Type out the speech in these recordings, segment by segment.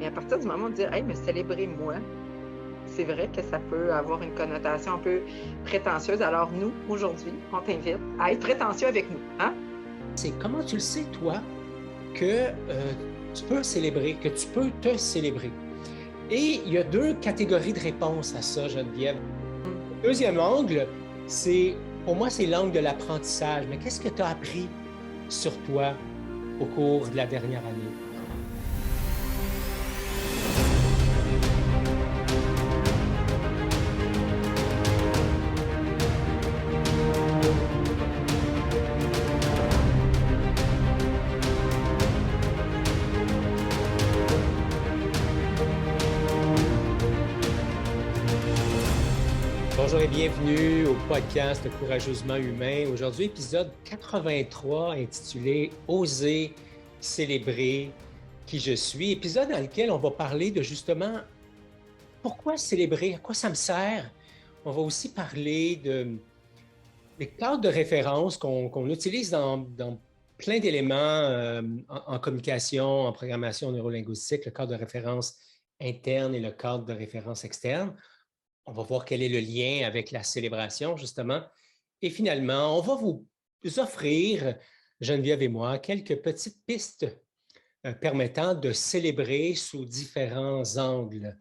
Mais à partir du moment où dire, hey, me célébrer moi, c'est vrai que ça peut avoir une connotation un peu prétentieuse. Alors nous, aujourd'hui, on t'invite à être prétentieux avec nous. Hein? C'est comment tu le sais, toi, que tu peux célébrer, que tu peux te célébrer. Et il y a deux catégories de réponses à ça, Geneviève. Le deuxième angle, pour moi, c'est l'angle de l'apprentissage. Mais qu'est-ce que tu as appris sur toi au cours de la dernière année? Bonjour et bienvenue au podcast Courageusement humain. Aujourd'hui, épisode 83 intitulé Oser célébrer qui je suis. Épisode dans lequel on va parler de justement pourquoi célébrer, à quoi ça me sert. On va aussi parler des cadres de référence qu'on utilise dans plein d'éléments en communication, en programmation neurolinguistique, le cadre de référence interne et le cadre de référence externe. On va voir quel est le lien avec la célébration, justement. Et finalement, on va vous offrir, Geneviève et moi, quelques petites pistes permettant de célébrer sous différents angles.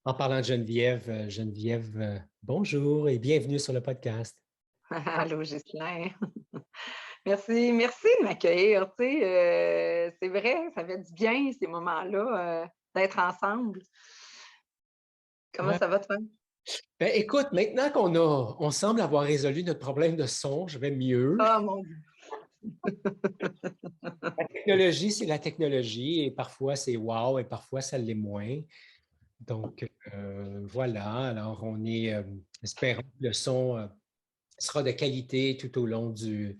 En parlant de Geneviève, bonjour et bienvenue sur le podcast. Allô, Ghislain. Merci de m'accueillir. Tu sais, c'est vrai, ça fait du bien ces moments-là, d'être ensemble. Comment Ouais. ça va, toi? Ben, écoute, maintenant on semble avoir résolu notre problème de son, je vais mieux. Oh mon Dieu! La technologie, c'est la technologie et parfois c'est wow et parfois ça l'est moins. Donc, voilà. Alors, espérons que le son sera de qualité tout au long de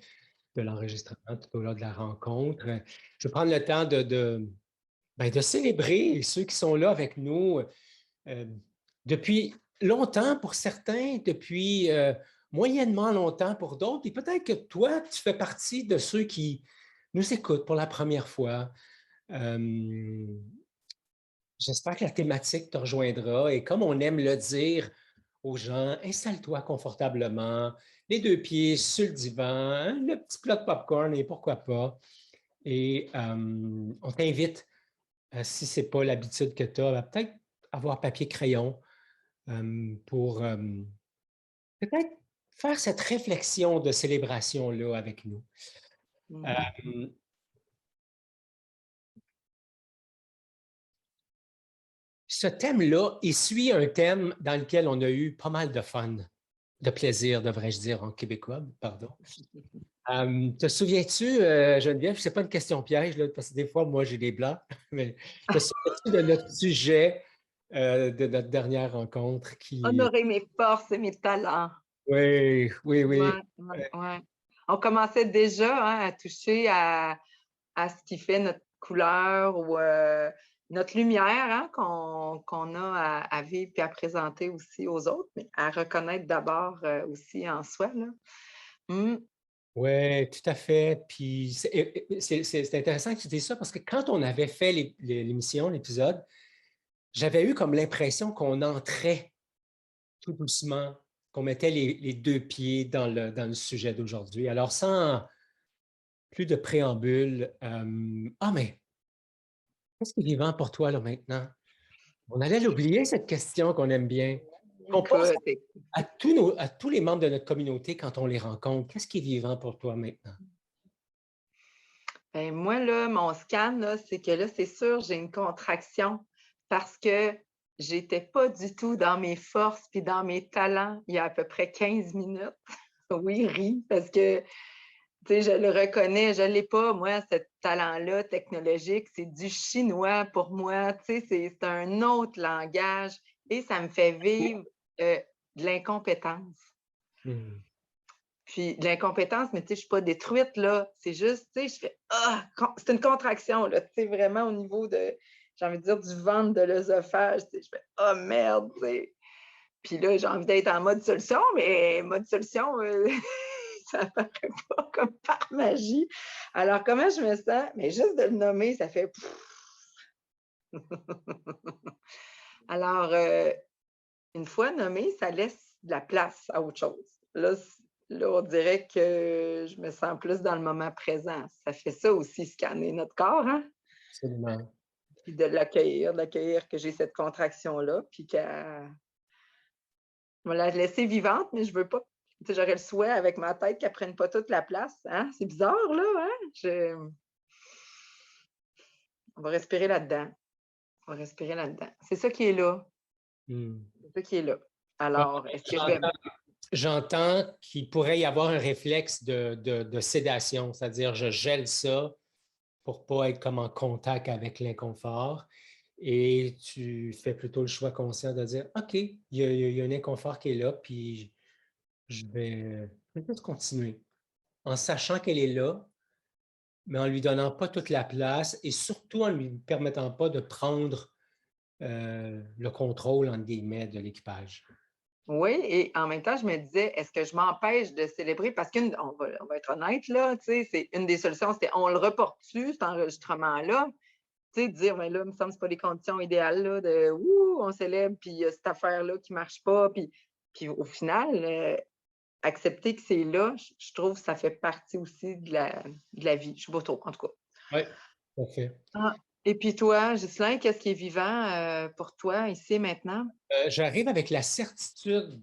l'enregistrement, tout au long de la rencontre. Je vais prendre le temps de célébrer ceux qui sont là avec nous euh, depuis longtemps pour certains, depuis moyennement longtemps pour d'autres. Et peut-être que toi, tu fais partie de ceux qui nous écoutent pour la première fois. Euh, J'espère que la thématique te rejoindra et comme on aime le dire aux gens, installe-toi confortablement, les deux pieds sur le divan, le petit plat de popcorn et pourquoi pas. Et on t'invite, si ce n'est pas l'habitude que tu as, à peut-être avoir papier-crayon pour peut-être faire cette réflexion de célébration-là avec nous. Euh, Ce thème-là, il suit un thème dans lequel on a eu pas mal de fun, de plaisir, devrais-je dire, en québécois, pardon. Te souviens-tu, Geneviève, ce n'est pas une question piège, là, parce que des fois, moi, j'ai des blancs, mais te souviens-tu de notre sujet de notre dernière rencontre qui... Honorer mes forces et mes talents. Oui, oui, oui. Ouais. On commençait déjà, hein, à toucher à ce qui fait notre couleur ou notre lumière, hein, qu'on a à vivre et à présenter aussi aux autres, mais à reconnaître d'abord aussi en soi, là. Mmh. Oui, tout à fait. Puis c'est intéressant que tu dises ça parce que quand on avait fait l'émission, l'épisode, j'avais eu comme l'impression qu'on entrait tout doucement, qu'on mettait les deux pieds dans le sujet d'aujourd'hui. Alors, sans plus de préambule, mais qu'est-ce qui est vivant pour toi là maintenant? On allait l'oublier, cette question qu'on aime bien, qu'on pose Écoute, à tous les membres de notre communauté quand on les rencontre. Qu'est-ce qui est vivant pour toi maintenant? ben moi, là, mon scan, là, c'est que là, c'est sûr, j'ai une contraction parce que j'étais pas du tout dans mes forces puis dans mes talents il y a à peu près 15 minutes. Oui, ris, parce que, tu sais, je le reconnais, je l'ai pas, moi, ce talent-là technologique. C'est du chinois pour moi, tu sais, c'est un autre langage et ça me fait vivre de l'incompétence. Hmm. Puis de l'incompétence, mais tu sais, je suis pas détruite, là. C'est juste, tu sais, je fais ah! C'est une contraction, là, tu sais, vraiment au niveau de, j'ai envie de dire, du ventre, de l'œsophage. Tu sais, je fais ah merde, tu sais. Puis là, j'ai envie d'être en mode solution, mais mode solution, ça apparaît pas comme par magie. Alors, comment je me sens? Mais juste de le nommer, ça fait Alors, une fois nommé, ça laisse de la place à autre chose. Là, on dirait que je me sens plus dans le moment présent. Ça fait ça aussi, scanner notre corps, hein? Absolument. Puis de l'accueillir que j'ai cette contraction-là, puis qu'elle me la laisser vivante, mais je veux pas. Tu sais, j'aurais le souhait avec ma tête qu'elle prenne pas toute la place, hein? C'est bizarre, là, hein? On va respirer là-dedans. On va respirer là-dedans. C'est ça qui est là. Hmm. C'est ça qui est là. Ouais, Alors, est-ce que je vais. j'entends qu'il pourrait y avoir un réflexe de sédation, c'est-à-dire je gèle ça pour ne pas être comme en contact avec l'inconfort. Et tu fais plutôt le choix conscient de dire, OK, il y a un inconfort qui est là, puis je vais peut-être continuer en sachant qu'elle est là, mais en lui donnant pas toute la place et surtout en lui permettant pas de prendre le contrôle, entre guillemets, de l'équipage. Oui, et en même temps, je me disais, est-ce que je m'empêche de célébrer? Parce on va être honnête, là, tu sais, c'est une des solutions, c'était on le reporte-tu, cet enregistrement-là? Tu sais, de dire, mais là, il me semble que ce pas les conditions idéales, là, de ouh, on célèbre, puis il y a cette affaire-là qui ne marche pas. Puis au final, accepter que c'est là, je trouve que ça fait partie aussi de la vie. Je suis pas trop, en tout cas. Oui, tout à fait. Ah. Et puis toi, Ghislain, qu'est-ce qui est vivant pour toi ici et maintenant? J'arrive avec la certitude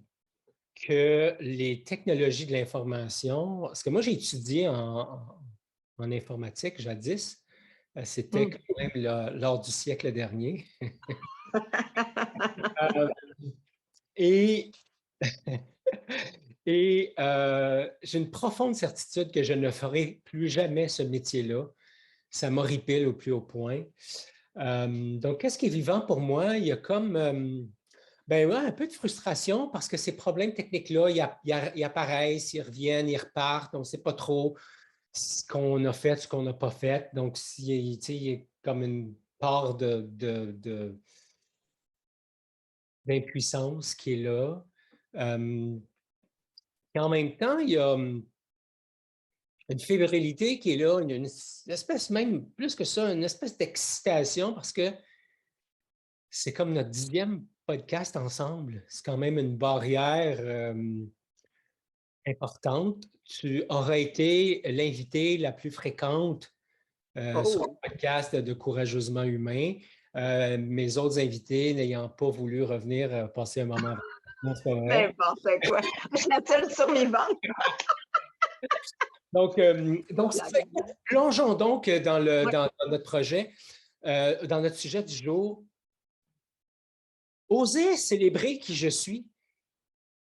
que les technologies de l'information, parce que moi j'ai étudié en informatique jadis, c'était Hum. quand même lors du siècle dernier. Euh, et j'ai une profonde certitude que je ne ferai plus jamais ce métier-là. Ça m'horripile au plus haut point. Donc, qu'est-ce qui est vivant pour moi? Il y a comme ben ouais, un peu de frustration parce que ces problèmes techniques-là, ils apparaissent, ils reviennent, ils repartent. On ne sait pas trop ce qu'on a fait, ce qu'on n'a pas fait. Donc, tu sais, il y a comme une part d'impuissance qui est là. Euh, et en même temps, il y a une fébrilité qui est là, une espèce même, plus que ça, une espèce d'excitation parce que c'est comme notre 10e podcast ensemble. C'est quand même une barrière importante. Tu auras été l'invité la plus fréquente sur le Oh, podcast de Courageusement Humain. Mes autres invités n'ayant pas voulu revenir passer un moment avec moi, c'est pas vrai. n'importe quoi. Je suis la seule survivante. Donc c'est ça. Blague. Plongeons donc Ouais. dans notre projet, dans notre sujet du jour. Oser célébrer qui je suis.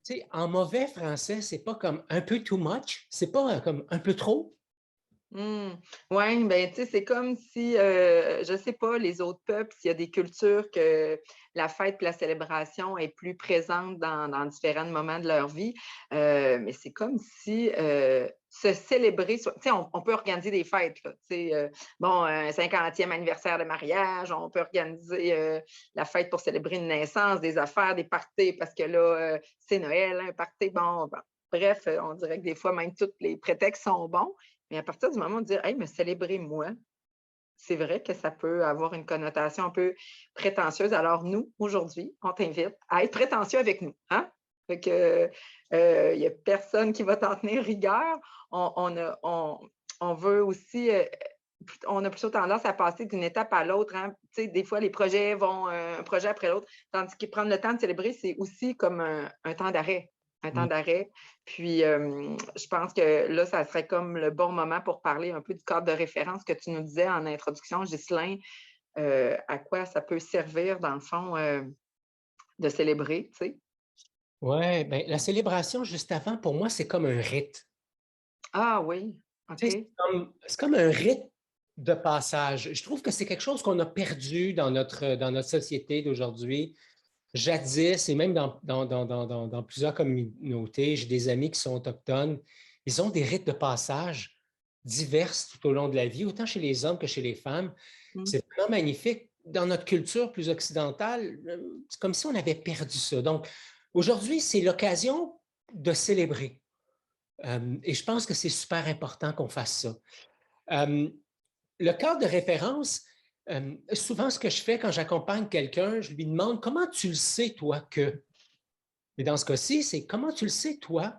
Tu sais, en mauvais français, c'est pas comme un peu too much, c'est pas comme un peu trop. Mmh. Ouais, ben, tu sais, c'est comme si, je sais pas, les autres peuples, s'il y a des cultures que la fête puis la célébration est plus présente dans différents moments de leur vie, mais c'est comme si, se célébrer soit tu sais, on peut organiser des fêtes, là, tu sais, bon, un 50e anniversaire de mariage, on peut organiser, la fête pour célébrer une naissance, des affaires, des parties parce que là, c'est Noël, un party, bon, bref, on dirait que des fois, même tous les prétextes sont bons. Mais à partir du moment où dire: «Hey, me célébrer moi», c'est vrai que ça peut avoir une connotation un peu prétentieuse. Alors nous, aujourd'hui, on t'invite à être prétentieux avec nous, hein? Fait que, il y a personne qui va t'en tenir rigueur. On veut aussi, on a plutôt tendance à passer d'une étape à l'autre, hein. Tu sais, des fois, les projets vont, un projet après l'autre, tandis que prendre le temps de célébrer, c'est aussi comme un temps d'arrêt, un temps Mm. d'arrêt. Puis, je pense que là, ça serait comme le bon moment pour parler un peu du cadre de référence que tu nous disais en introduction, Ghislain, à quoi ça peut servir dans le fond, de célébrer, tu sais? Ouais, ben, la célébration juste avant, pour moi, c'est comme un rite. Ah oui, Tu OK. sais, c'est comme un rite de passage. Je trouve que c'est quelque chose qu'on a perdu dans notre société d'aujourd'hui. Jadis, et même dans plusieurs communautés, j'ai des amis qui sont autochtones, ils ont des rites de passage divers tout au long de la vie, autant chez les hommes que chez les femmes. Mmh. C'est vraiment magnifique. Dans notre culture plus occidentale, c'est comme si on avait perdu ça. Donc, aujourd'hui, c'est l'occasion de célébrer. Et je pense que c'est super important qu'on fasse ça. Le cadre de référence, Souvent, ce que je fais quand j'accompagne quelqu'un, je lui demande comment tu le sais, toi, que. Mais dans ce cas-ci, c'est comment tu le sais, toi,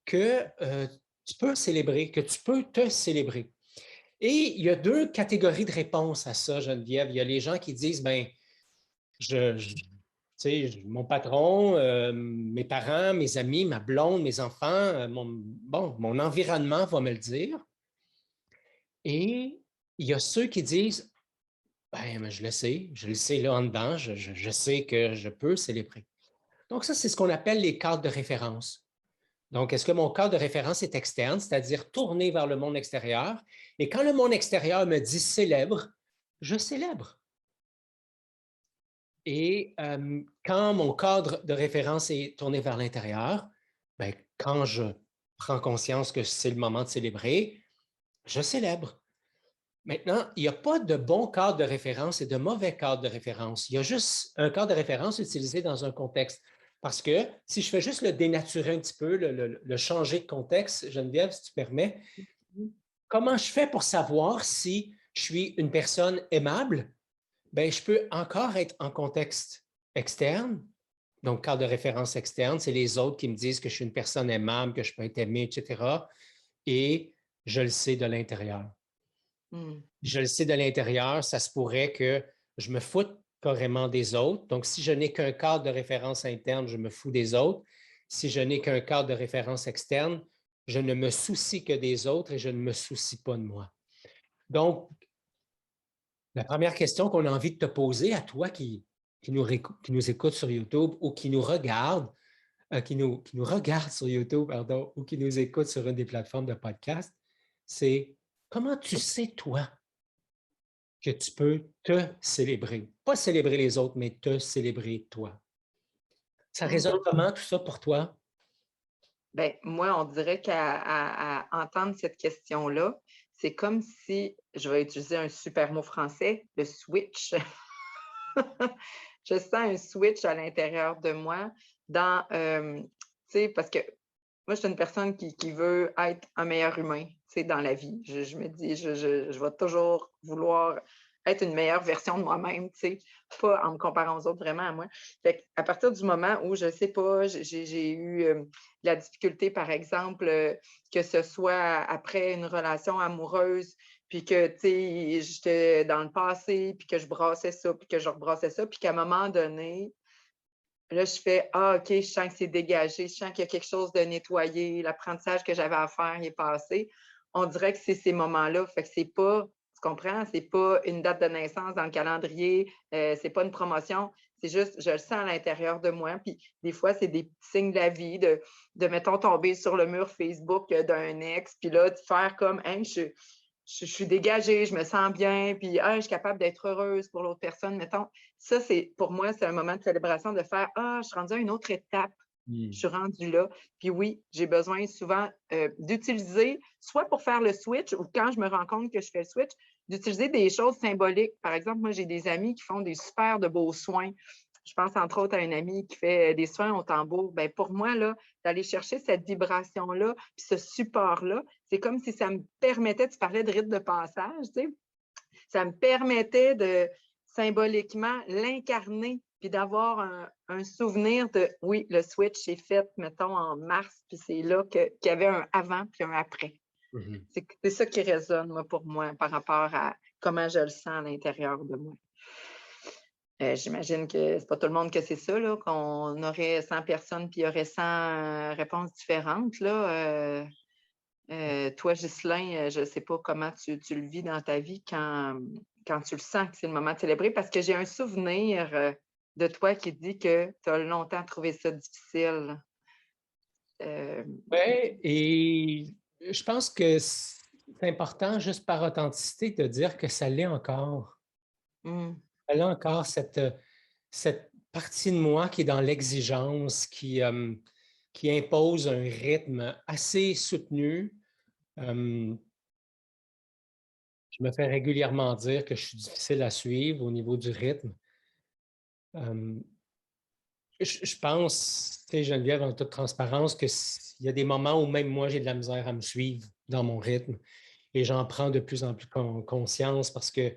que tu peux célébrer, que tu peux te célébrer. Et il y a deux catégories de réponses à ça, Geneviève. Il y a les gens qui disent, ben, tu sais, mon patron, mes parents, mes amis, ma blonde, mes enfants, mon environnement va me le dire. Et il y a ceux qui disent, ben, je le sais là en dedans, je sais que je peux célébrer. Donc ça, c'est ce qu'on appelle les cadres de référence. Donc, est-ce que mon cadre de référence est externe, c'est-à-dire tourné vers le monde extérieur? Et quand le monde extérieur me dit célèbre, je célèbre. Et quand mon cadre de référence est tourné vers l'intérieur, ben, quand je prends conscience que c'est le moment de célébrer, je célèbre. Maintenant, il n'y a pas de bon cadre de référence et de mauvais cadre de référence. Il y a juste un cadre de référence utilisé dans un contexte. Parce que si je fais juste le dénaturer un petit peu, le changer de contexte, Geneviève, si tu permets, comment je fais pour savoir si je suis une personne aimable? Bien, je peux encore être en contexte externe. Donc, cadre de référence externe, c'est les autres qui me disent que je suis une personne aimable, que je peux être aimé, etc. Et je le sais de l'intérieur. Je le sais de l'intérieur, ça se pourrait que je me foute carrément des autres. Donc, si je n'ai qu'un cadre de référence interne, je me fous des autres. Si je n'ai qu'un cadre de référence externe, je ne me soucie que des autres et je ne me soucie pas de moi. Donc, la première question qu'on a envie de te poser à toi qui nous écoute sur YouTube ou qui nous regarde, qui nous regarde sur YouTube, pardon, ou qui nous écoute sur une des plateformes de podcast, c'est comment tu sais, toi, que tu peux te célébrer. Pas célébrer les autres, mais te célébrer toi. Ça résonne comment tout ça pour toi? Ben, moi, on dirait qu'à entendre cette question-là, c'est comme si, je vais utiliser un super mot français, le switch. Je sens un switch à l'intérieur de moi dans, tu sais, parce que moi, je suis une personne qui veut être un meilleur humain, tu sais, dans la vie. Je me dis, je vais toujours vouloir être une meilleure version de moi-même, tu sais, pas en me comparant aux autres, vraiment à moi. Fait à partir du moment où, je sais pas, j'ai eu la difficulté, par exemple, que ce soit après une relation amoureuse, puis que, tu sais, j'étais dans le passé, puis que je brassais ça, puis que je rebrassais ça, puis qu'à un moment donné, là, je fais: «Ah OK, je sens que c'est dégagé, je sens qu'il y a quelque chose de nettoyé, l'apprentissage que j'avais à faire, il est passé». On dirait que c'est ces moments-là, fait que c'est pas, tu comprends? C'est pas une date de naissance dans le calendrier, c'est pas une promotion, c'est juste, je le sens à l'intérieur de moi, puis des fois, c'est des petits signes de la vie de mettons, tomber sur le mur Facebook, d'un ex, puis là, de faire comme: «Hein, je suis dégagée, je me sens bien, puis ah, je suis capable d'être heureuse pour l'autre personne, mettons. Ça, c'est pour moi, c'est un moment de célébration de faire ah, je suis rendue à une autre étape. Je suis rendue là. Puis oui, j'ai besoin souvent d'utiliser, soit pour faire le switch ou quand je me rends compte que je fais le switch, d'utiliser des choses symboliques. Par exemple, moi, j'ai des amis qui font des super de beaux soins. Je pense entre autres à une amie qui fait des soins au tambour. Bien, pour moi, là, d'aller chercher cette vibration-là, puis ce support-là, c'est comme si ça me permettait, tu parlais de rite de passage, tu sais, ça me permettait de symboliquement l'incarner, puis d'avoir un souvenir de, oui, le switch est fait, mettons, en mars, puis c'est là qu'il y avait un avant puis un après. Mhm. C'est ça qui résonne, moi, pour moi, par rapport à comment je le sens à l'intérieur de moi. J'imagine que c'est pas tout le monde que c'est ça, là, qu'on aurait 100 personnes puis il y aurait 100 réponses différentes, là. Toi, Ghislain, je ne sais pas comment tu le vis dans ta vie quand tu le sens que c'est le moment de célébrer, parce que j'ai un souvenir de toi qui dit que tu as longtemps trouvé ça difficile. Euh, Oui, et je pense que c'est important, juste par authenticité, de dire que ça l'est encore. hmm, Ça l'est encore, cette partie de moi qui est dans l'exigence, qui impose un rythme assez soutenu. Euh, je me fais régulièrement dire que je suis difficile à suivre au niveau du rythme. Euh, je pense, tu sais, Geneviève, en toute transparence, qu'il y a des moments où même moi, j'ai de la misère à me suivre dans mon rythme et j'en prends de plus en plus conscience parce que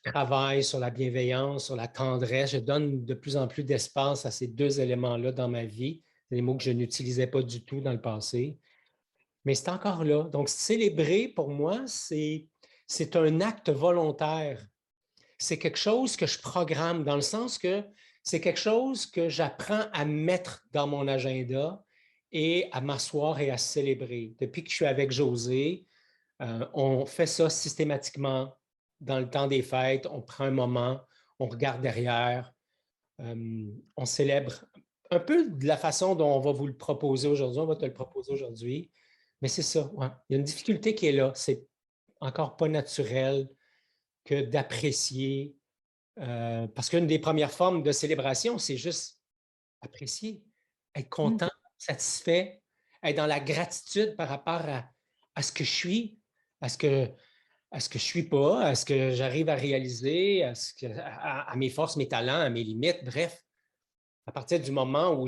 travaille sur la bienveillance, sur la tendresse. Je donne de plus en plus d'espace à ces deux éléments-là dans ma vie. C'est des mots que je n'utilisais pas du tout dans le passé. Mais c'est encore là. Donc, célébrer, pour moi, c'est un acte volontaire. C'est quelque chose que je programme dans le sens que c'est quelque chose que j'apprends à mettre dans mon agenda et à m'asseoir et à célébrer. Depuis que je suis avec José, on fait ça systématiquement dans le temps des fêtes. On prend un moment, on regarde derrière, on célèbre un peu de la façon dont on va vous le proposer aujourd'hui. On va te le proposer aujourd'hui. Mais c'est ça, ouais. Il y a une difficulté qui est là. C'est encore pas naturel que d'apprécier. Parce qu'une des premières formes de célébration, c'est juste apprécier, être Mmh. content, satisfait, être dans la gratitude par rapport à ce que je suis, à ce que, à ce que je suis pas, à ce que j'arrive à réaliser, à mes forces, mes talents, à mes limites. Bref, à partir du moment où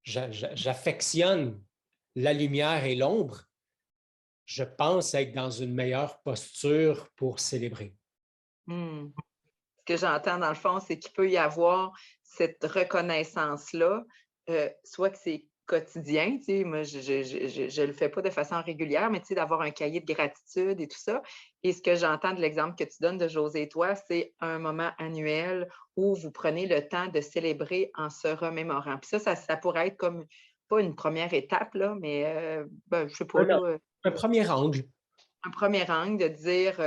j'affectionne la lumière et l'ombre, je pense être dans une meilleure posture pour célébrer. Mmh. Ce que j'entends dans le fond, c'est qu'il peut y avoir cette reconnaissance-là, soit que c'est quotidien, tu sais, moi je le fais pas de façon régulière, mais tu sais, d'avoir un cahier de gratitude et tout ça. Et ce que j'entends de l'exemple que tu donnes de José et toi, c'est un moment annuel où vous prenez le temps de célébrer en se remémorant. Puis ça pourrait être comme, pas une première étape là, mais ben, je sais pas Un, là, un premier angle. un premier angle de dire,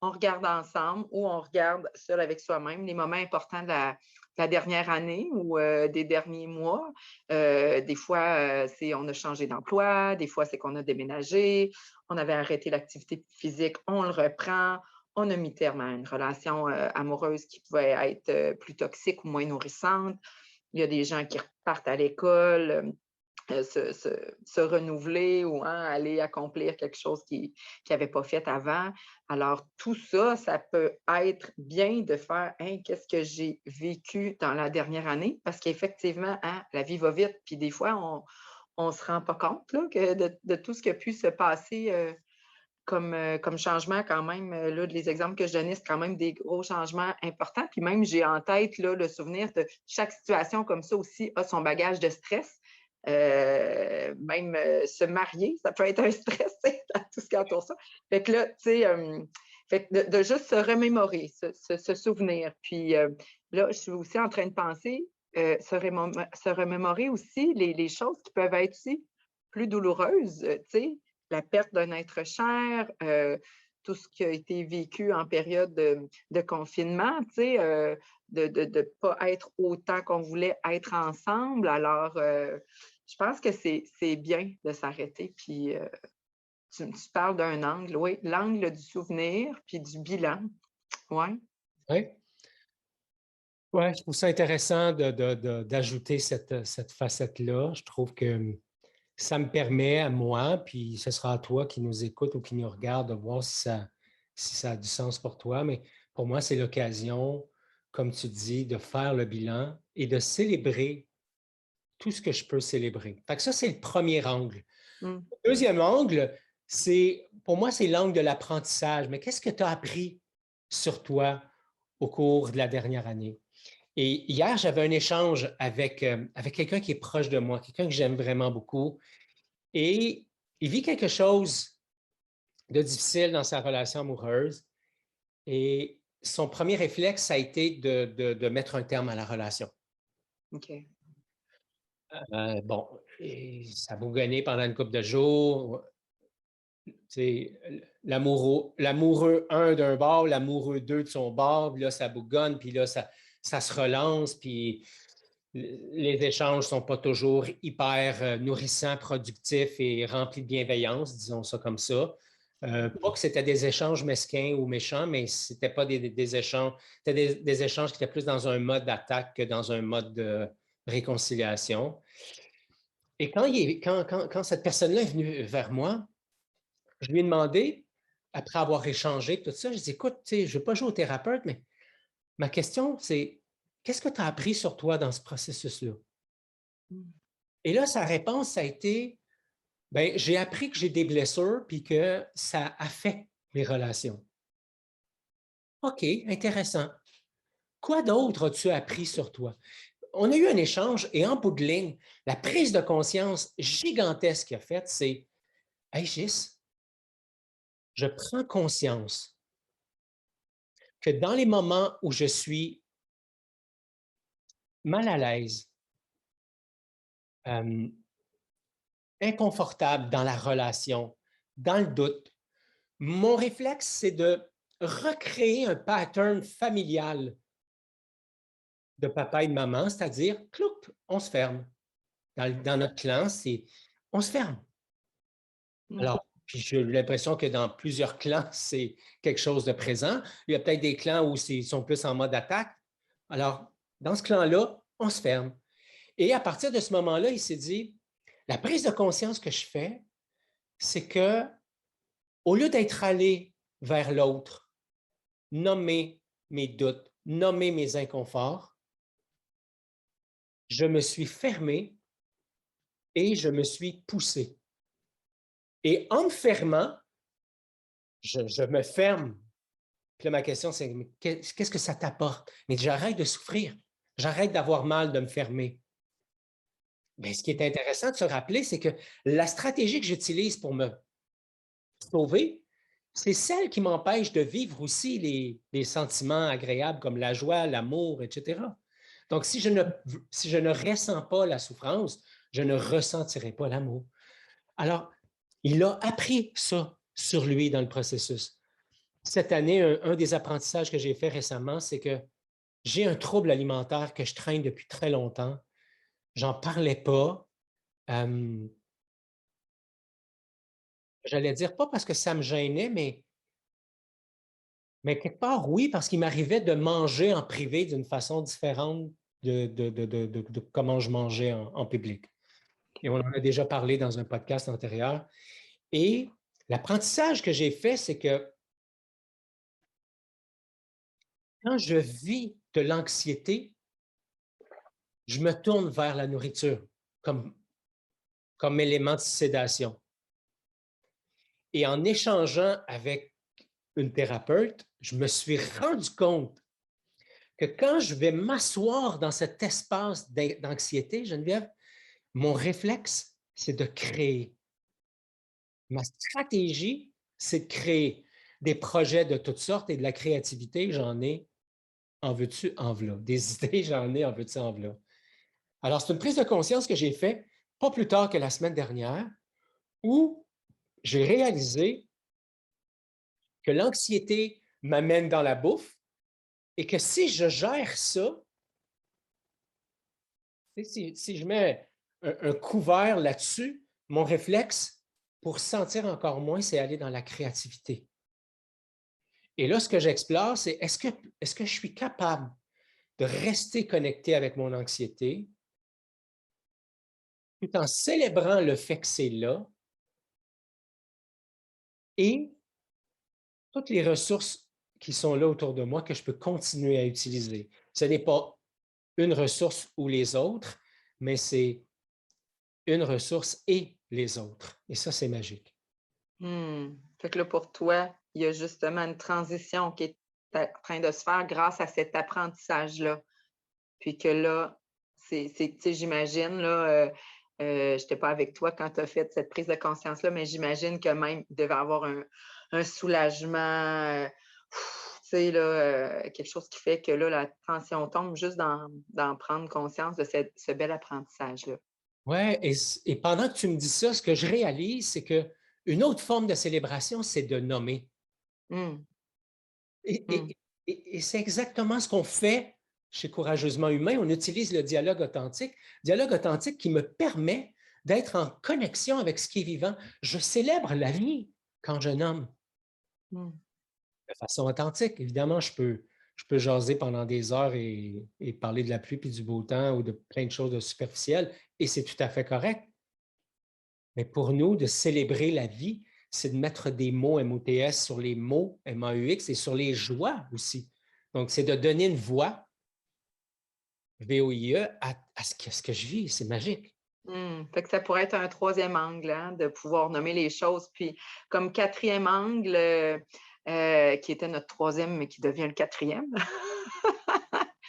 on regarde ensemble ou on regarde seul avec soi-même les moments importants de la dernière année ou des derniers mois. Des fois, c'est on a changé d'emploi, des fois, c'est qu'on a déménagé, on avait arrêté l'activité physique, on le reprend, on a mis terme à une relation amoureuse qui pouvait être plus toxique ou moins nourrissante. Il y a des gens qui repartent à l'école, se renouveler ou hein, aller accomplir quelque chose qu'ils n'avaient pas fait avant. Alors, tout ça, ça peut être bien de faire hein, qu'est-ce que j'ai vécu dans la dernière année? Parce qu'effectivement, hein, la vie va vite, puis des fois, on ne se rend pas compte là, que de tout ce qui a pu se passer comme changement quand même. Là, les exemples que je donnais, c'est quand même des gros changements importants. Puis même, j'ai en tête là, le souvenir de chaque situation comme ça aussi a son bagage de stress. Même se marier, ça peut être un stress, dans tout ce qui entoure ça. Fait que là, tu sais, fait que de juste se remémorer, se souvenir. Puis là, je suis aussi en train de penser, se remémorer aussi les choses qui peuvent être aussi plus douloureuses, tu sais, la perte d'un être cher, tout ce qui a été vécu en période de confinement, tu sais, de ne pas être autant qu'on voulait être ensemble. Alors, je pense que c'est bien de s'arrêter. Puis, tu parles d'un angle, oui, l'angle du souvenir, puis du bilan. Oui. Oui. Ouais, je trouve ça intéressant d'ajouter cette facette-là. Je trouve que ça me permet à moi, puis ce sera à toi qui nous écoute ou qui nous regarde, de voir si ça a du sens pour toi. Mais pour moi, c'est l'occasion, comme tu dis, de faire le bilan et de célébrer tout ce que je peux célébrer. Fait que ça, c'est le premier angle. Mm. Le deuxième angle, pour moi, c'est l'angle de l'apprentissage. Mais qu'est-ce que tu as appris sur toi au cours de la dernière année? Et hier, j'avais un échange avec quelqu'un qui est proche de moi, quelqu'un que j'aime vraiment beaucoup. Et il vit quelque chose de difficile dans sa relation amoureuse. Et son premier réflexe, ça a été de mettre un terme à la relation. OK. Bon, et ça a bougonné pendant une couple de jours. L'amoureux 1 d'un bord, l'amoureux 2 de son bord, puis là, ça bougonne, puis là, ça se relance, puis les échanges ne sont pas toujours hyper nourrissants, productifs et remplis de bienveillance, disons ça comme ça. Pas que c'était des échanges mesquins ou méchants, mais c'était pas des échanges, c'était des échanges qui étaient plus dans un mode d'attaque que dans un mode de réconciliation. Et quand cette personne-là est venue vers moi, je lui ai demandé, après avoir échangé tout ça, je dis, écoute, je ne veux pas jouer au thérapeute, mais ma question, c'est, qu'est-ce que tu as appris sur toi dans ce processus-là? Mm. Et là, sa réponse, ça a été, ben, j'ai appris que j'ai des blessures puis que ça affecte mes relations. OK, intéressant. Quoi d'autre as-tu appris sur toi? On a eu un échange et en bout de ligne, la prise de conscience gigantesque qu'il a faite, c'est Hey Gis, je prends conscience que dans les moments où je suis mal à l'aise, euh, inconfortable dans la relation, dans le doute, mon réflexe, c'est de recréer un pattern familial de papa et de maman, c'est-à-dire, cloup, on se ferme. Dans notre clan, c'est on se ferme. Mmh. Alors, puis j'ai l'impression que dans plusieurs clans, c'est quelque chose de présent. Il y a peut-être des clans où ils sont plus en mode attaque. Alors, dans ce clan-là, on se ferme. Et à partir de ce moment-là, il s'est dit, la prise de conscience que je fais, c'est que au lieu d'être allé vers l'autre, nommer mes doutes, nommer mes inconforts, je me suis fermé et je me suis poussé. Et en me fermant, je me ferme. Puis là, ma question, c'est qu'est-ce que ça t'apporte? Mais j'arrête de souffrir. J'arrête d'avoir mal, de me fermer. Mais ce qui est intéressant de se rappeler, c'est que la stratégie que j'utilise pour me sauver, c'est celle qui m'empêche de vivre aussi les sentiments agréables comme la joie, l'amour, etc. Donc, si je ne ressens pas la souffrance, je ne ressentirai pas l'amour. Alors, il a appris ça sur lui dans le processus. Cette année, un des apprentissages que j'ai fait récemment, c'est que j'ai un trouble alimentaire que je traîne depuis très longtemps. J'en parlais pas. Euh, J'allais dire pas parce que ça me gênait, mais quelque part, oui, parce qu'il m'arrivait de manger en privé d'une façon différente de comment je mangeais en public. Et on en a déjà parlé dans un podcast antérieur. Et l'apprentissage que j'ai fait, c'est que quand je vis de l'anxiété, je me tourne vers la nourriture comme élément de sédation. Et en échangeant avec une thérapeute, je me suis rendu compte que quand je vais m'asseoir dans cet espace d'anxiété, Geneviève, mon réflexe, c'est de créer. Ma stratégie, c'est de créer des projets de toutes sortes et de la créativité, j'en ai en veux-tu, en v'là. Des idées, j'en ai en veux-tu, en v'là. Alors, c'est une prise de conscience que j'ai faite pas plus tard que la semaine dernière où j'ai réalisé que l'anxiété m'amène dans la bouffe et que si je gère ça, si je mets un couvert là-dessus, mon réflexe pour sentir encore moins, c'est aller dans la créativité. Et là, ce que j'explore, c'est est-ce que je suis capable de rester connecté avec mon anxiété tout en célébrant le fait que c'est là et toutes les ressources qui sont là autour de moi que je peux continuer à utiliser. Ce n'est pas une ressource ou les autres, mais c'est une ressource et les autres. Et ça, c'est magique. Mmh. Fait que là, pour toi, il y a justement une transition qui est en train de se faire grâce à cet apprentissage-là. Puis que là, tu sais, j'imagine là, j'étais pas avec toi quand tu as fait cette prise de conscience-là, mais j'imagine que même il devait avoir un soulagement, tu sais là, quelque chose qui fait que là, la tension tombe juste d'en prendre conscience de ce bel apprentissage-là. Ouais, et pendant que tu me dis ça, ce que je réalise, c'est que une autre forme de célébration, c'est de nommer. Mmh. Et, Mmh. et- et c'est exactement ce qu'on fait chez Courageusement Humain. On utilise le dialogue authentique qui me permet d'être en connexion avec ce qui est vivant. Je célèbre la vie quand je nomme Mmh. de façon authentique. Évidemment, je peux jaser pendant des heures et parler de la pluie puis du beau temps ou de plein de choses de superficielles, et c'est tout à fait correct. Mais pour nous, de célébrer la vie, c'est de mettre des mots MOTS sur les mots MAUX et sur les joies aussi. Donc, c'est de donner une voix VOIE à ce que je vis. C'est magique. Mmh. Fait que ça pourrait être un troisième angle, hein, de pouvoir nommer les choses. Puis comme quatrième angle, qui était notre troisième, mais qui devient le quatrième.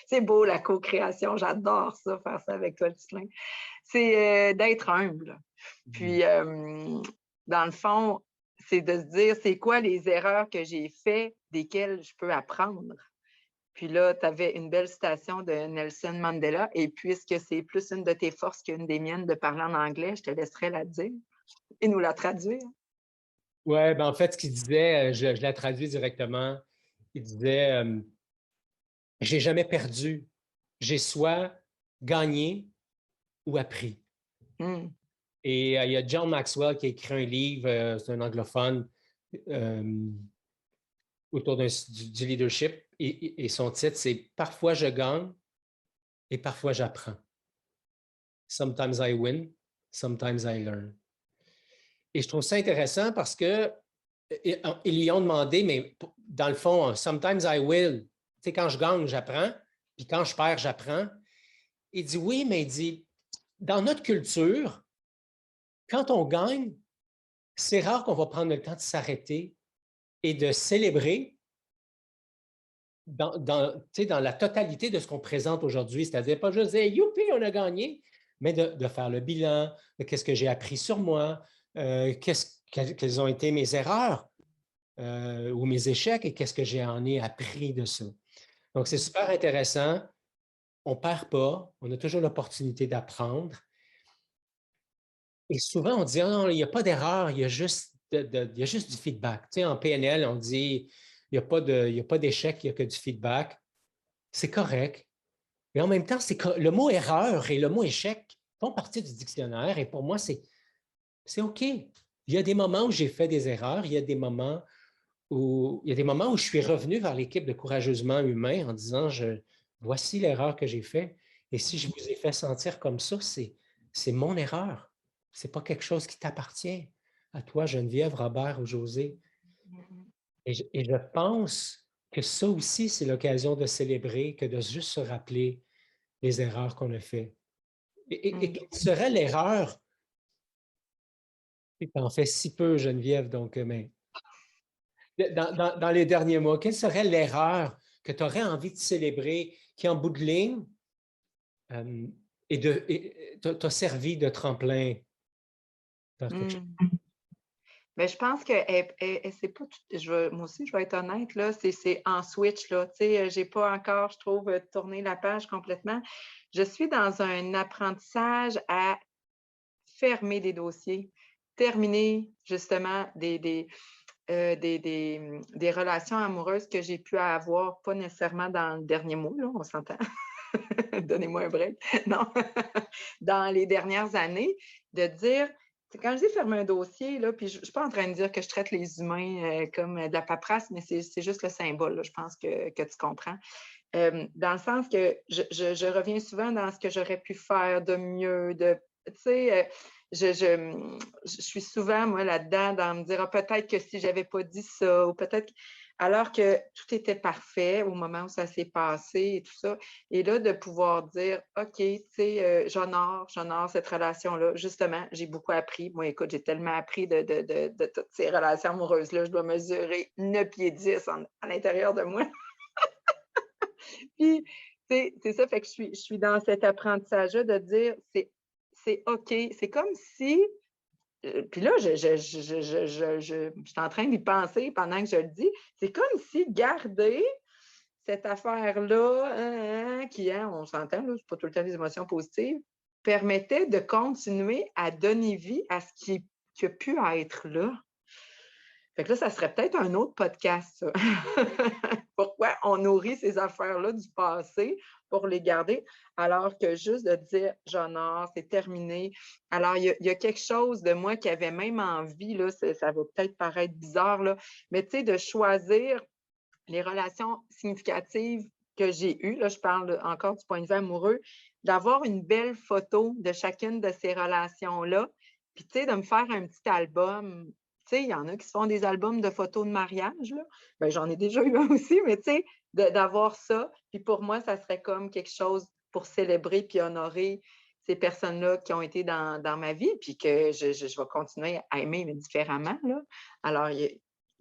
C'est beau, la co-création, j'adore ça, faire ça avec toi, Ghislain. C'est d'être humble. Puis, dans le fond, c'est de se dire, c'est quoi les erreurs que j'ai faites, desquelles je peux apprendre. Puis là, tu avais une belle citation de Nelson Mandela, et puisque c'est plus une de tes forces qu'une des miennes de parler en anglais, je te laisserai la dire et nous la traduire. Ouais, ben en fait, ce qu'il disait, je la traduis directement. Il disait j'ai jamais perdu. J'ai soit gagné ou appris. Mm. Et il y a John Maxwell qui a écrit un livre, c'est un anglophone, euh, autour du leadership. Et son titre, c'est Parfois je gagne et parfois j'apprends. Sometimes I win, sometimes I learn. Et je trouve ça intéressant parce que ils lui ont demandé, mais dans le fond, sometimes I will. Tu sais, quand je gagne, j'apprends, puis quand je perds, j'apprends. Il dit oui, mais il dit, dans notre culture, quand on gagne, c'est rare qu'on va prendre le temps de s'arrêter et de célébrer dans la totalité de ce qu'on présente aujourd'hui. C'est-à-dire pas juste dire youpi, on a gagné, mais de faire le bilan de qu'est-ce que j'ai appris sur moi, quelles ont été mes erreurs ou mes échecs et qu'est-ce que j'en ai appris de ça. Donc, c'est super intéressant. On ne perd pas, on a toujours l'opportunité d'apprendre. Et souvent, on dit, ah non, il n'y a pas d'erreur, il y a juste, il y a juste du feedback. Tu sais, en PNL, on dit, il n'y a pas d'échec, il n'y a que du feedback. C'est correct. Mais en même temps, le mot erreur et le mot échec font partie du dictionnaire. Et pour moi, c'est OK. Il y a des moments où j'ai fait des erreurs, il y a des moments où je suis revenu vers l'équipe de Courageusement Humain en disant, voici l'erreur que j'ai faite. Et si je vous ai fait sentir comme ça, c'est mon erreur. Ce n'est pas quelque chose qui t'appartient à toi, Geneviève, Robert ou José. Et je pense que ça aussi, c'est l'occasion de célébrer, que de juste se rappeler les erreurs qu'on a faites. Et quelle serait l'erreur? Tu en fais si peu, Geneviève, donc, mais dans les derniers mois, quelle serait l'erreur que tu aurais envie de célébrer qui, en bout de ligne, t'a servi de tremplin vers quelque chose? Mais je pense que c'est pas moi aussi, je vais être honnête, là, c'est en switch, là. Tu sais, j'ai pas encore, je trouve, tourné la page complètement. Je suis dans un apprentissage à fermer des dossiers, terminer justement des relations amoureuses que j'ai pu avoir, pas nécessairement dans le dernier mois, là, on s'entend. Donnez-moi un break. Non, dans les dernières années, de dire, quand je dis fermer un dossier, là, puis je ne suis pas en train de dire que je traite les humains comme de la paperasse, mais c'est juste le symbole, là, je pense que tu comprends. Dans le sens que je reviens souvent dans ce que j'aurais pu faire de mieux, tu sais, je suis souvent, moi, là-dedans, dans me dire, ah, peut-être que si je n'avais pas dit ça, ou peut-être, alors que tout était parfait au moment où ça s'est passé et tout ça. Et là, de pouvoir dire, OK, tu sais, j'honore cette relation-là. Justement, j'ai beaucoup appris. Moi, écoute, j'ai tellement appris de toutes ces relations amoureuses-là. Je dois mesurer 9 pieds 10 à l'intérieur de moi. Puis, c'est ça, fait que je suis dans cet apprentissage-là de dire, c'est OK. C'est comme si, puis là, je suis en train d'y penser pendant que je le dis, c'est comme si garder cette affaire-là, qui, on s'entend, c'est pas tout le temps des émotions positives, permettait de continuer à donner vie à ce qui a pu être là. Fait que là, ça serait peut-être un autre podcast, ça. Pourquoi on nourrit ces affaires-là du passé pour les garder, alors que juste de dire « j'honore, c'est terminé ». Alors, il y a quelque chose de moi qui avait même envie, là, ça va peut-être paraître bizarre, là, mais tu sais, de choisir les relations significatives que j'ai eues, là, je parle encore du point de vue amoureux, d'avoir une belle photo de chacune de ces relations-là, puis tu sais, de me faire un petit album. Tu sais, il y en a qui se font des albums de photos de mariage, là. Bien, j'en ai déjà eu un aussi, mais tu sais, d'avoir ça. Puis pour moi, ça serait comme quelque chose pour célébrer puis honorer ces personnes-là qui ont été dans ma vie, puis que je vais continuer à aimer, mais différemment, là. Alors,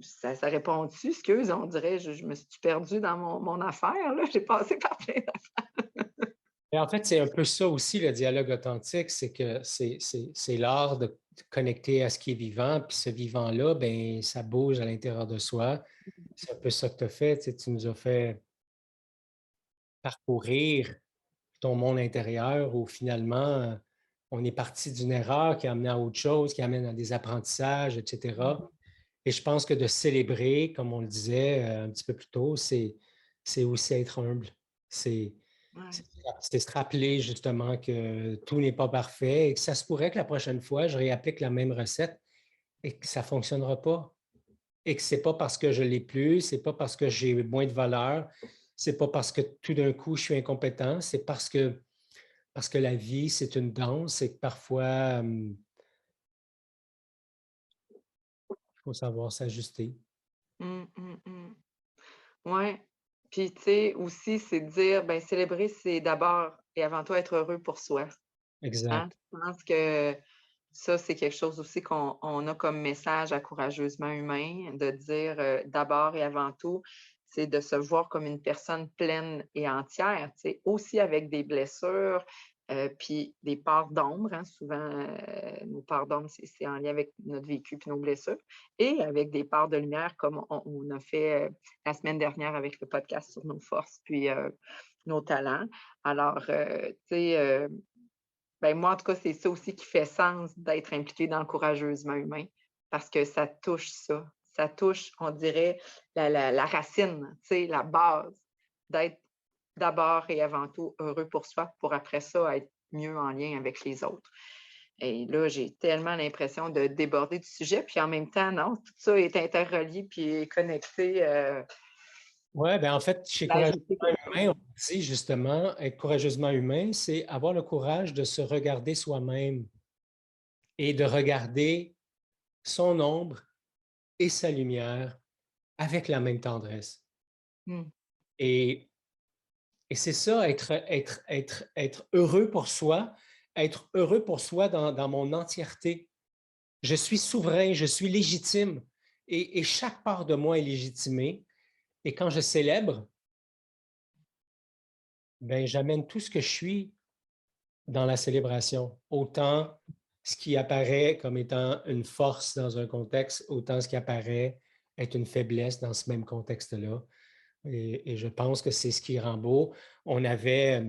ça répond-tu? Excuse, on dirait, je me suis perdue dans mon affaire, là. J'ai passé par plein d'affaires. Et en fait, c'est un peu ça aussi, le dialogue authentique, c'est que c'est l'art de connecter à ce qui est vivant, puis ce vivant-là, ben, ça bouge à l'intérieur de soi. C'est un peu ça que tu as fait. Tu sais, tu nous as fait parcourir ton monde intérieur où finalement, on est parti d'une erreur qui a amené à autre chose, qui amène à des apprentissages, etc. Et je pense que de célébrer, comme on le disait un petit peu plus tôt, c'est aussi être humble. C'est Ouais. c'est se rappeler justement que tout n'est pas parfait et que ça se pourrait que la prochaine fois, je réapplique la même recette et que ça ne fonctionnera pas. Et que ce n'est pas parce que je ne l'ai plus, ce n'est pas parce que j'ai moins de valeur, ce n'est pas parce que tout d'un coup je suis incompétent, c'est parce que la vie, c'est une danse et que parfois, il faut savoir s'ajuster. Mmh, mmh, mmh. Ouais. Puis, tu sais, aussi, c'est de dire, ben célébrer, c'est d'abord et avant tout être heureux pour soi, hein? Exact. Je pense que ça, c'est quelque chose aussi qu'on a comme message à Courageusement Humain, de dire, d'abord et avant tout, c'est de se voir comme une personne pleine et entière, tu sais, aussi avec des blessures, puis des parts d'ombre, hein. Souvent, nos parts d'ombre, c'est en lien avec notre vécu puis nos blessures et avec des parts de lumière comme on a fait, la semaine dernière avec le podcast sur nos forces puis, nos talents. Alors, tu sais, ben, moi, en tout cas, c'est ça aussi qui fait sens d'être impliqué dans le Courageusement Humain parce que ça touche ça. Ça touche, on dirait, la racine, tu sais, la base, d'être d'abord et avant tout heureux pour soi, pour après ça être mieux en lien avec les autres. Et là, j'ai tellement l'impression de déborder du sujet, puis en même temps, non, tout ça est interrelié puis est connecté, Oui, ben en fait, chez à Courageusement ajouter quelque Humain, chose. on dit justement, être courageusement humain, c'est avoir le courage de se regarder soi-même et de regarder son ombre et sa lumière avec la même tendresse. Mmh. Et, et c'est ça, être heureux pour soi, être heureux pour soi dans mon entièreté. Je suis souverain, je suis légitime et chaque part de moi est légitimée. Et quand je célèbre, ben, j'amène tout ce que je suis dans la célébration. Autant ce qui apparaît comme étant une force dans un contexte, autant ce qui apparaît être une faiblesse dans ce même contexte-là. Et je pense que c'est ce qui rend beau. On avait,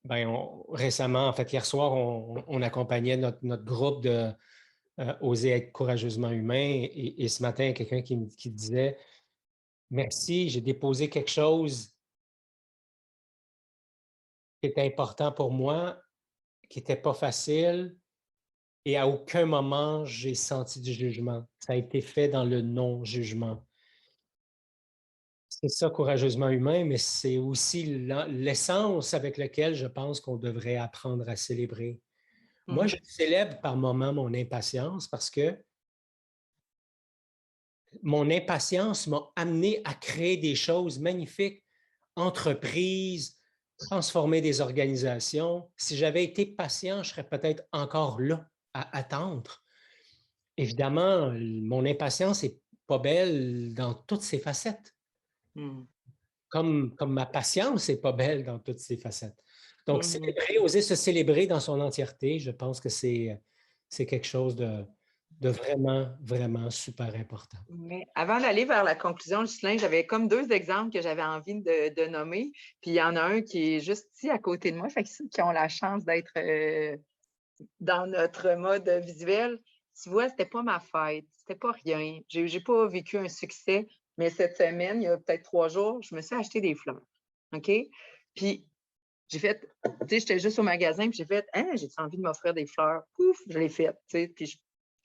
récemment, en fait, hier soir, on accompagnait notre groupe de Oser être courageusement humain. Et ce matin, il y a quelqu'un qui disait, merci, j'ai déposé quelque chose qui était important pour moi, qui n'était pas facile, et à aucun moment j'ai senti du jugement. Ça a été fait dans le non-jugement. C'est ça, courageusement humain, mais c'est aussi l'essence avec laquelle je pense qu'on devrait apprendre à célébrer. Moi, Mmh. je célèbre par moments mon impatience parce que mon impatience m'a amené à créer des choses magnifiques, entreprises, transformer des organisations. Si j'avais été patient, je serais peut-être encore là à attendre. Évidemment, mon impatience n'est pas belle dans toutes ses facettes, Mmh. comme ma patience n'est pas belle dans toutes ses facettes. Donc, Mmh. célébrer, oser se célébrer dans son entièreté, je pense que c'est quelque chose de vraiment, vraiment super important. Mais avant d'aller vers la conclusion, Ghislain, j'avais comme 2 exemples que j'avais envie de nommer. Puis il y en a un qui est juste ici à côté de moi, fait que ceux qui ont la chance d'être, dans notre mode visuel, tu vois, c'était pas ma fête, c'était pas rien. J'ai pas vécu un succès, mais cette semaine, il y a peut-être 3 jours, je me suis acheté des fleurs, OK? Puis j'ai fait tu sais, j'étais juste au magasin, puis j'ai fait: «Hein, j'ai envie de m'offrir des fleurs?» Pouf, je l'ai fait, tu sais, puis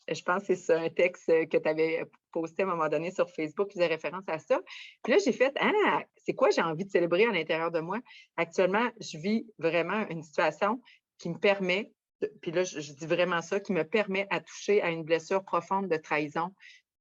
je pense que c'est ça, un texte, que tu avais posté à un moment donné sur Facebook qui faisait référence à ça. Puis là, j'ai fait: «Ah, c'est quoi j'ai envie de célébrer à l'intérieur de moi?» Actuellement, je vis vraiment une situation qui me permet puis là, je dis vraiment ça, qui me permet à toucher à une blessure profonde de trahison.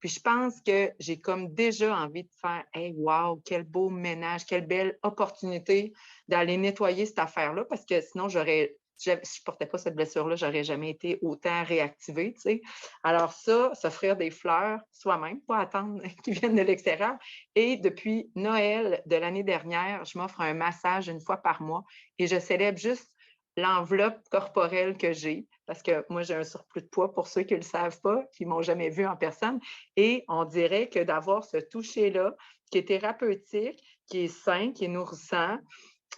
Puis je pense que j'ai comme déjà envie de faire: «Hey, wow, quel beau ménage, quelle belle opportunité d'aller nettoyer cette affaire-là», parce que sinon, j'aurais si je ne portais pas cette blessure-là, je n'aurais jamais été autant réactivée, tu sais. Alors ça, s'offrir des fleurs soi-même, pas attendre qu'ils viennent de l'extérieur. Et depuis Noël de l'année dernière, je m'offre un massage une fois par mois et je célèbre juste l'enveloppe corporelle que j'ai, parce que moi, j'ai un surplus de poids pour ceux qui ne le savent pas, qui ne m'ont jamais vu en personne. Et on dirait que d'avoir ce toucher-là, qui est thérapeutique, qui est sain, qui est nourrissant,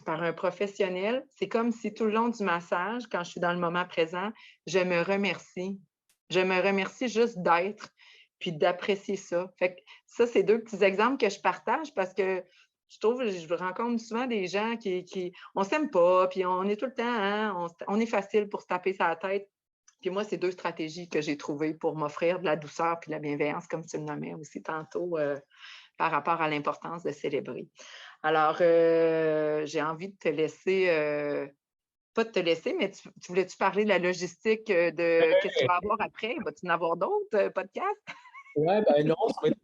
par un professionnel, c'est comme si tout le long du massage, quand je suis dans le moment présent, je me remercie. Je me remercie juste d'être, puis d'apprécier ça. Fait que ça, c'est 2 petits exemples que je partage parce que je trouve, je rencontre souvent des gens qui on s'aime pas, puis on est tout le temps, hein, on est facile pour se taper sa tête. Puis moi, c'est 2 stratégies que j'ai trouvées pour m'offrir de la douceur puis de la bienveillance, comme tu le nommais aussi tantôt, par rapport à l'importance de célébrer. Alors, j'ai envie de te laisser, pas de te laisser, mais tu voulais-tu parler de la logistique, de qu'est-ce qu'il va y avoir après? Va-tu en avoir d'autres, podcasts? Ouais, ben non, ça va être...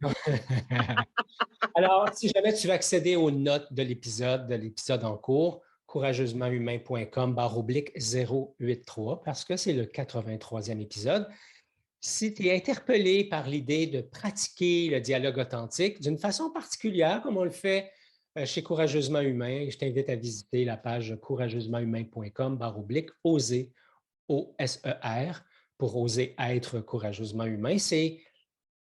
Alors, si jamais tu veux accéder aux notes de l'épisode en cours, courageusementhhumain.com/083, parce que c'est le 83e épisode. Si tu es interpellé par l'idée de pratiquer le dialogue authentique d'une façon particulière, comme on le fait chez Courageusement Humain, je t'invite à visiter la page courageusementhumain.com/oser, O-S-E-R, pour oser être courageusement humain. C'est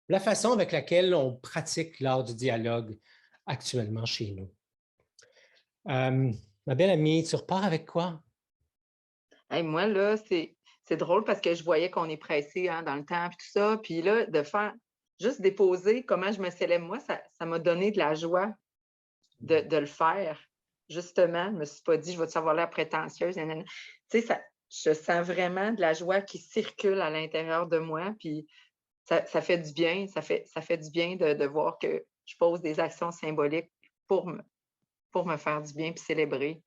la façon avec laquelle on pratique l'art du dialogue actuellement chez nous. Ma belle amie, tu repars avec quoi? Hey, moi, là, c'est drôle parce que je voyais qu'on est pressé, hein, dans le temps et tout ça. Puis là, de faire juste déposer comment je me célèbre moi, ça m'a donné de la joie de le faire. Justement, je ne me suis pas dit: «Je vais-tu avoir l'air prétentieuse? » Tu sais, je sens vraiment de la joie qui circule à l'intérieur de moi, puis ça fait du bien. Ça fait du bien de voir que je pose des actions symboliques pour me faire du bien puis célébrer.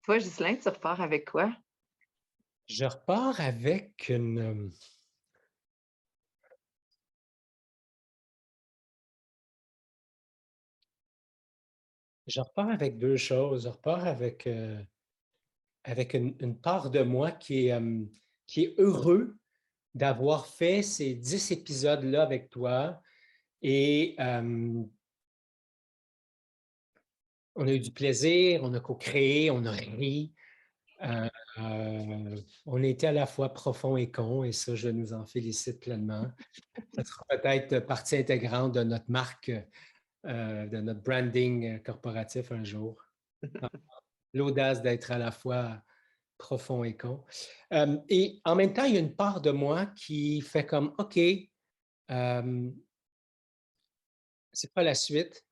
Toi, Ghislain, tu repars avec quoi? Je repars avec une... Je repars avec 2 choses. Je repars avec une part de moi qui est heureux d'avoir fait ces 10 épisodes-là avec toi. Et on a eu du plaisir, on a co-créé, on a ri. On a été à la fois profond et con, et ça, je nous en félicite pleinement. Ça sera peut-être partie intégrante de notre marque, de notre branding corporatif un jour. L'audace d'être à la fois profond et con. Et en même temps, il y a une part de moi qui fait comme, OK, c'est pas la suite.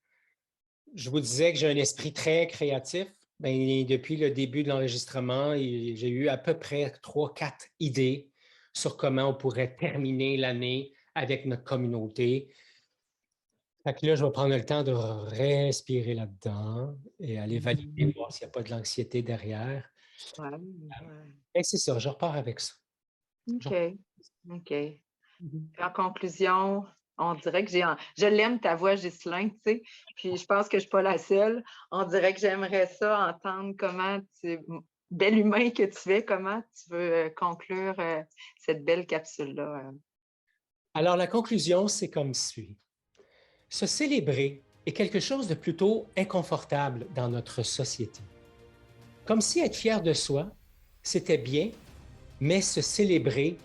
Je vous disais que j'ai un esprit très créatif. Bien, depuis le début de l'enregistrement, j'ai eu à peu près 3-4 idées sur comment on pourrait terminer l'année avec notre communauté. Fait que là, je vais prendre le temps de respirer là-dedans et aller valider, voir s'il n'y a pas de l'anxiété derrière. Ouais, ouais. Et c'est ça, je repars avec ça. OK, OK. Mhm. En conclusion, on dirait que je l'aime ta voix, Ghislain, tu sais, puis je pense que je ne suis pas la seule. On dirait que j'aimerais ça entendre bel humain que tu es, comment tu veux conclure cette belle capsule-là. Alors, la conclusion, c'est comme suit. Se célébrer est quelque chose de plutôt inconfortable dans notre société. Comme si être fier de soi, c'était bien, mais se célébrer,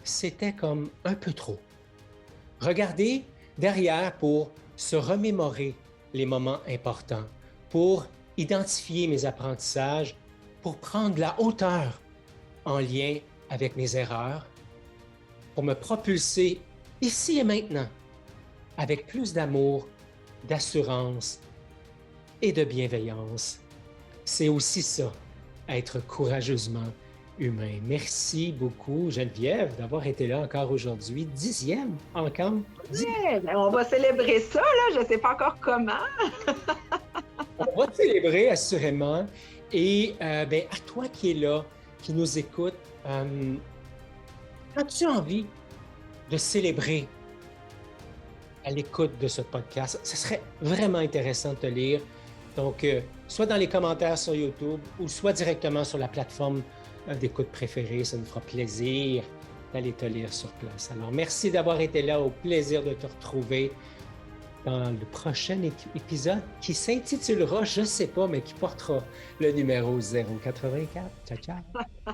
c'était comme un peu trop. Regarder derrière pour se remémorer les moments importants, pour identifier mes apprentissages, pour prendre la hauteur en lien avec mes erreurs, pour me propulser ici et maintenant avec plus d'amour, d'assurance et de bienveillance. C'est aussi ça, être courageusement humain. Merci beaucoup, Geneviève, d'avoir été là encore aujourd'hui. 10e encore. Ben, on va célébrer ça, là. Je ne sais pas encore comment. On va te célébrer, assurément. Et ben, à toi qui es là, qui nous écoute, as-tu envie de célébrer à l'écoute de ce podcast? Ce serait vraiment intéressant de te lire. Donc, soit dans les commentaires sur YouTube ou soit directement sur la plateforme d'écoute préférée. Ça nous fera plaisir d'aller te lire sur place. Alors, merci d'avoir été là. Au plaisir de te retrouver dans le prochain épisode qui s'intitulera, je ne sais pas, mais qui portera le numéro 084. Ciao, ciao!